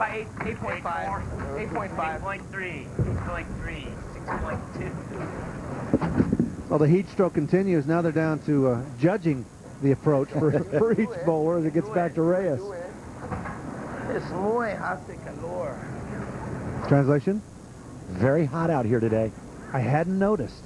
About 8.5. 8.5. 8.3. 6.3. 6.2. Well, the heat stroke continues. Now they're down to judging the approach for each bowler as it gets back to Reyes. Es muy hace calor. Translation? Very hot out here today. I hadn't noticed.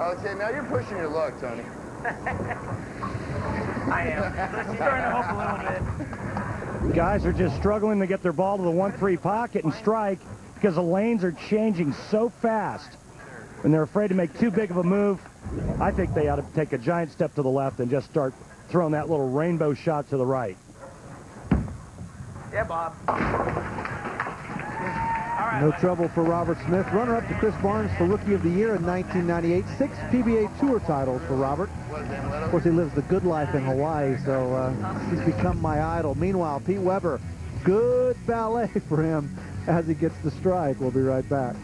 Okay, now you're pushing your luck, Tony. I am. Starting to hope a little bit. Guys are just struggling to get their ball to the 1-3 pocket and strike because the lanes are changing so fast. And they're afraid to make too big of a move. I think they ought to take a giant step to the left and just start throwing that little rainbow shot to the right. Yeah, Bob. No trouble for Robert Smith. Runner-up to Chris Barnes for Rookie of the Year in 1998. 6 PBA Tour titles for Robert. Of course, he lives the good life in Hawaii, so he's become my idol. Meanwhile, Pete Weber, good ballet for him as he gets the strike. We'll be right back.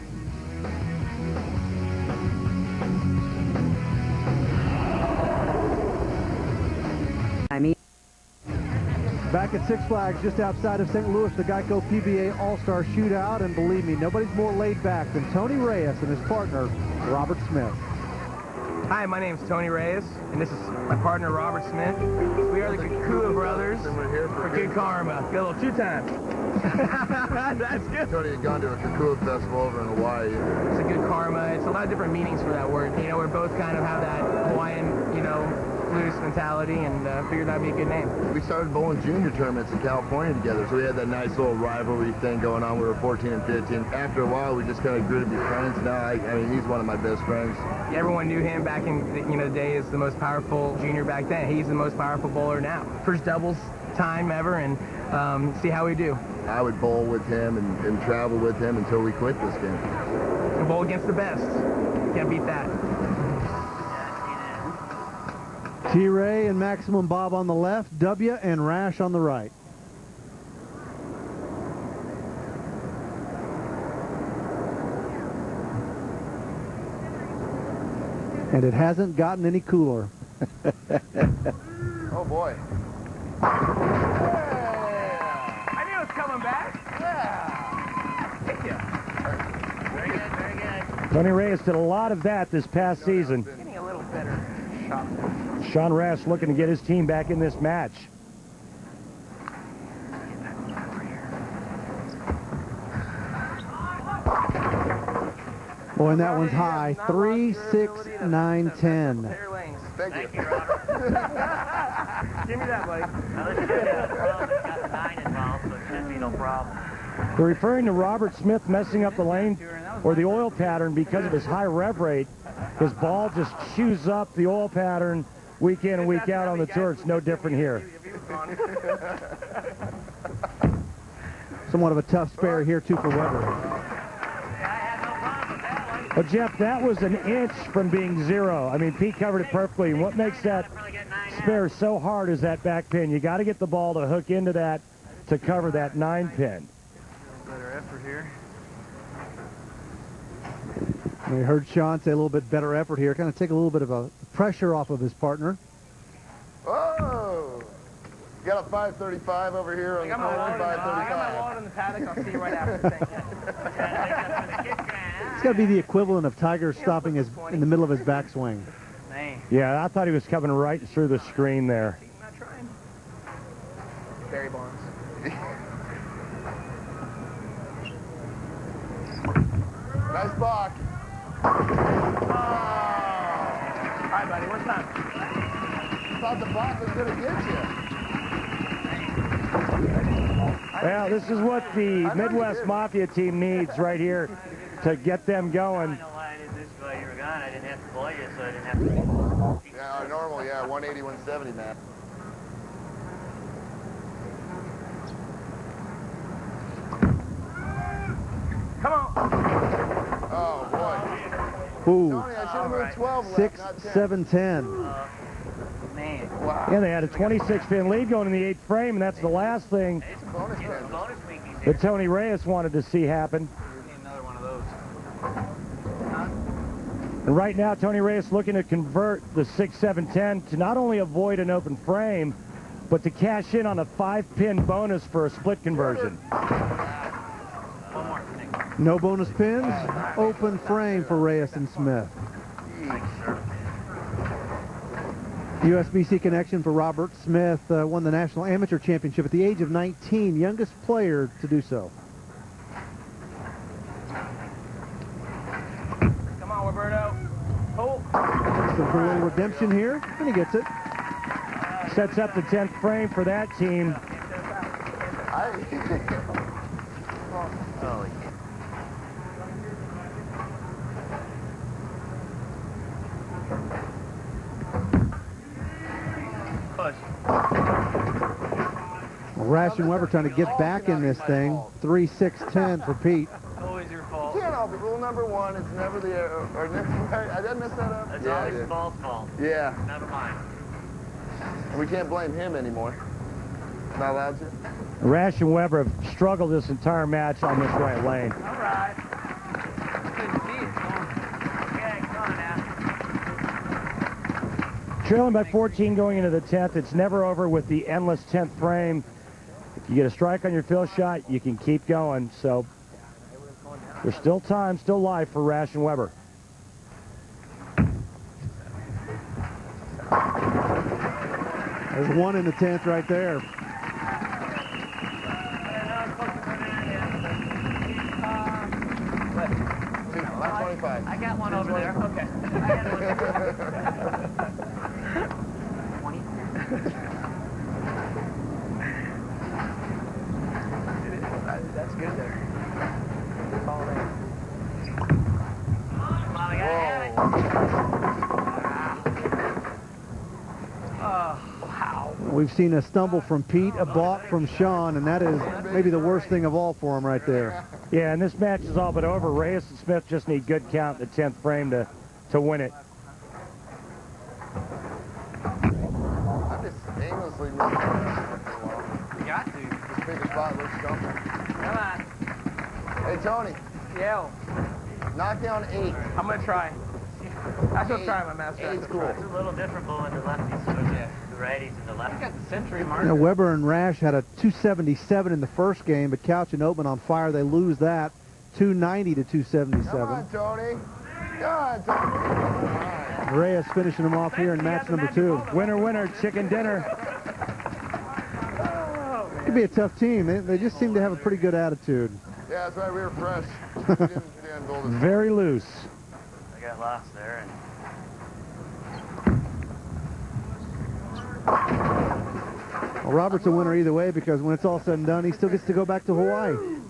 Back at Six Flags, just outside of St. Louis, the Geico PBA All-Star Shootout, and believe me, nobody's more laid back than Tony Reyes and his partner, Robert Smith. Hi, my name's Tony Reyes, and this is my partner, Robert Smith. We are the Kouka brothers, And we're here for good karma. Get a little two-time. That's good. Tony had gone to a Kouka festival over in Hawaii. It's a good karma. It's a lot of different meanings for that word. You know, we're both kind of have that Hawaiian, you know, loose mentality, and figured that'd be a good name. We started bowling junior tournaments in California together, so we had that nice little rivalry thing going on. We were 14 and 15. After a while, we just kind of grew to be friends. Now, I mean, he's one of my best friends. Everyone knew him back in the day as the most powerful junior back then. He's the most powerful bowler now. First doubles time ever, and see how we do. I would bowl with him and travel with him until we quit this game. We bowl against the best. Can't beat that. T-Ray and Maximum Bob on the left, W and Rash on the right. And it hasn't gotten any cooler. Oh, boy. I knew it was coming back. Yeah. Thank you. Very good, very good. Tony Reyes did a lot of that this past season. Getting a little better shot. Sean Rash looking to get his team back in this match. Boy, and that one's high. 3, 6, 9, 10. Thank you. Robert. Give me that, buddy. Now, this should have a problem. It's got 9 involved, so it should be no problem. They're referring to Robert Smith messing up the lane or the oil pattern because of his high rev rate. His ball just chews up the oil pattern week in and week out on the tour. It's no different here. Somewhat of a tough spare here, too, for Weber. Well, Jeff, that was an inch from being 0. I mean, Pete covered it perfectly. And what makes that spare so hard is that back pin. You got to get the ball to hook into that to cover that 9 pin. Better effort here. We heard Sean say a little bit better effort here. Kind of take a little bit of a pressure off of his partner. Oh! You got a 535 over here on the corner, I got my 535. wallet in the paddock. I'll see you right after. Thank you. It's got to be the equivalent of Tiger stopping his in the middle of his backswing. Man. Yeah, I thought he was coming right through the screen there. I'm not trying. Barry Bonds. Nice block. All right, buddy. What's time? Thought the block was going to get you. Well, this is what the Midwest Mafia team needs right here to get them going. I know why I did this while you were gone. I didn't have to play you, so I didn't have to. Yeah, our normal, 180, 170, man. Come on. Oh, boy. Ooh, Tony, I should have moved 12 left, 6, not 10. 7, 10. Man. Wow. Yeah, they had a 26-pin lead going in the 8th frame, and that's the last thing It's a bonus it's pin. a bonus weekies here. that Tony Reyes wanted to see happen. Another one of those. And right now, Tony Reyes looking to convert the 6-7-10 to not only avoid an open frame, but to cash in on a 5-pin bonus for a split conversion. No bonus pins. Open frame for Reyes and Smith. USBC connection for Robert Smith. Won the National Amateur Championship at the age of 19. Youngest player to do so. Come on, Roberto. Oh. So for a little redemption here, and he gets it. Sets up the 10th frame for that team. Rash and Weber trying to get back in this thing. 3-6-10 for Pete. Always your fault. You can't help it. Rule number 1, it's never the or never, I didn't mess that up. It's always Ball's fault. Yeah. Never mind. We can't blame him anymore. Not allowed to. Rash and Weber have struggled this entire match on this right lane. All right. Couldn't see it. Okay, come on now. Trailing by 14 going into the 10th. It's never over with the endless 10th frame. If you get a strike on your fill shot, you can keep going. So there's still time, still life for Rash and Weber. There's one in the 10th right there. Last 25. I got one over there. Okay. I got one. 20. That's good there. Ball in. Come on, I gotta have it. Oh, wow. We've seen a stumble from Pete, a balk from Sean, and that is maybe the worst thing of all for him right there. Yeah, and this match is all but over. Reyes and Smith just need good count in the 10th frame to win it. I'm just aimlessly moving around for a while. You got to. Just pick a spot, let's jump it. Come on. Hey, Tony, Yo, knock down 8. I'm going to try. I still try my master. 8's cool. It's a little different bowling the lefties. Yeah. The righties and the I lefties. got the century mark. You know, Weber and Rash had a 277 in the first game, but Couch and Oatman on fire. They lose that 290 to 277. Come on, Tony. Come on, Tony. Reyes finishing them off here in match number 2. Winner, winner, chicken dinner. It'd be a tough team. They just seem to have a pretty good attitude. Yeah, that's right. We were fresh. We didn't goal this Very loose. I got lost there. And Well, Robert's a winner either way because when it's all said and done, he still gets to go back to Hawaii. You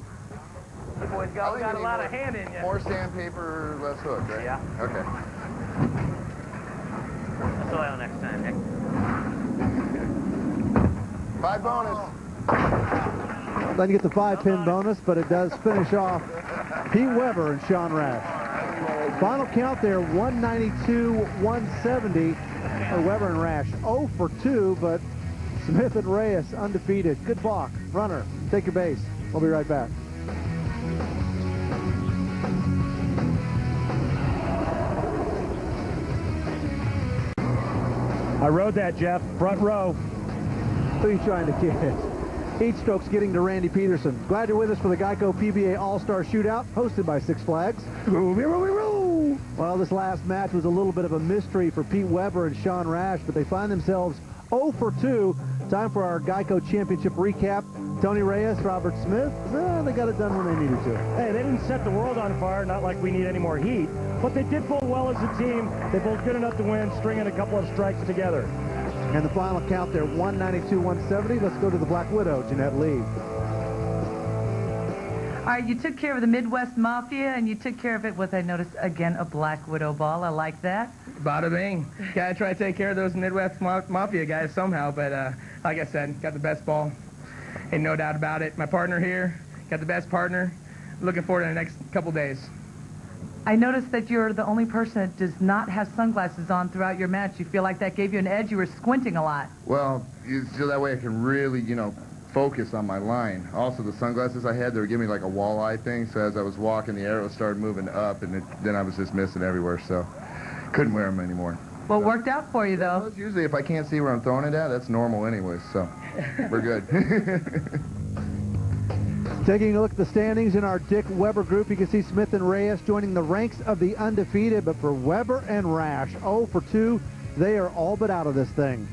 boys got a lot of hand in you. More sandpaper, less hook, right? Yeah. Okay. that's oil next time, Nick. 5 bonus. Doesn't get the 5-pin bonus, but it does finish off Pete Weber and Sean Rash. Final count there, 192-170 for Weber and Rash. 0 for 2, but Smith and Reyes undefeated. Good balk. Runner, take your base. We'll be right back. I rode that, Jeff. Front row. Who are you trying to kid? Heat strokes getting to Randy Peterson. Glad you're with us for the Geico PBA All-Star Shootout, hosted by Six Flags. Well, this last match was a little bit of a mystery for Pete Weber and Sean Rash, but they find themselves 0 for 2. Time for our Geico Championship recap. Tony Reyes, Robert Smith, they got it done when they needed to. Hey, they didn't set the world on fire, not like we need any more heat, but they did bowl well as a team. They bowled good enough to win, stringing a couple of strikes together. And the final count there, 192-170. Let's go to the Black Widow, Jeanette Lee. All right, you took care of the Midwest Mafia, and you took care of it with, I noticed, again, a Black Widow ball. I like that. Bada bing. Gotta try to take care of those Midwest Mafia guys somehow, but like I said, got the best ball. Ain't no doubt about it. My partner here, got the best partner. Looking forward to the next couple days. I noticed that you're the only person that does not have sunglasses on throughout your match. You feel like that gave you an edge? You were squinting a lot. Well, so that way I can really, focus on my line. Also, the sunglasses I had, they were giving me like a walleye thing, so as I was walking, the arrow started moving up, and then I was just missing everywhere, so couldn't wear them anymore. Well, it worked out for you, though. Usually if I can't see where I'm throwing it at, that's normal anyway, so we're good. Taking a look at the standings in our Dick Weber group, you can see Smith and Reyes joining the ranks of the undefeated, but for Weber and Rash, 0 for 2, they are all but out of this thing.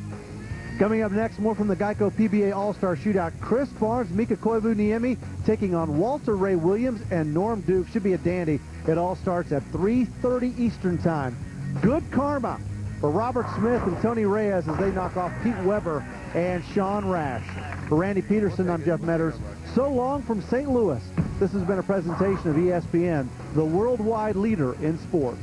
Coming up next, more from the Geico PBA All-Star Shootout. Chris Barnes, Mika Koivu-Niemi taking on Walter Ray Williams and Norm Duke. Should be a dandy. It all starts at 3:30 Eastern Time. Good karma for Robert Smith and Tony Reyes as they knock off Pete Weber and Sean Rash. For Randy Peterson, I'm Jeff Metters. So long from St. Louis. This has been a presentation of ESPN, the worldwide leader in sports.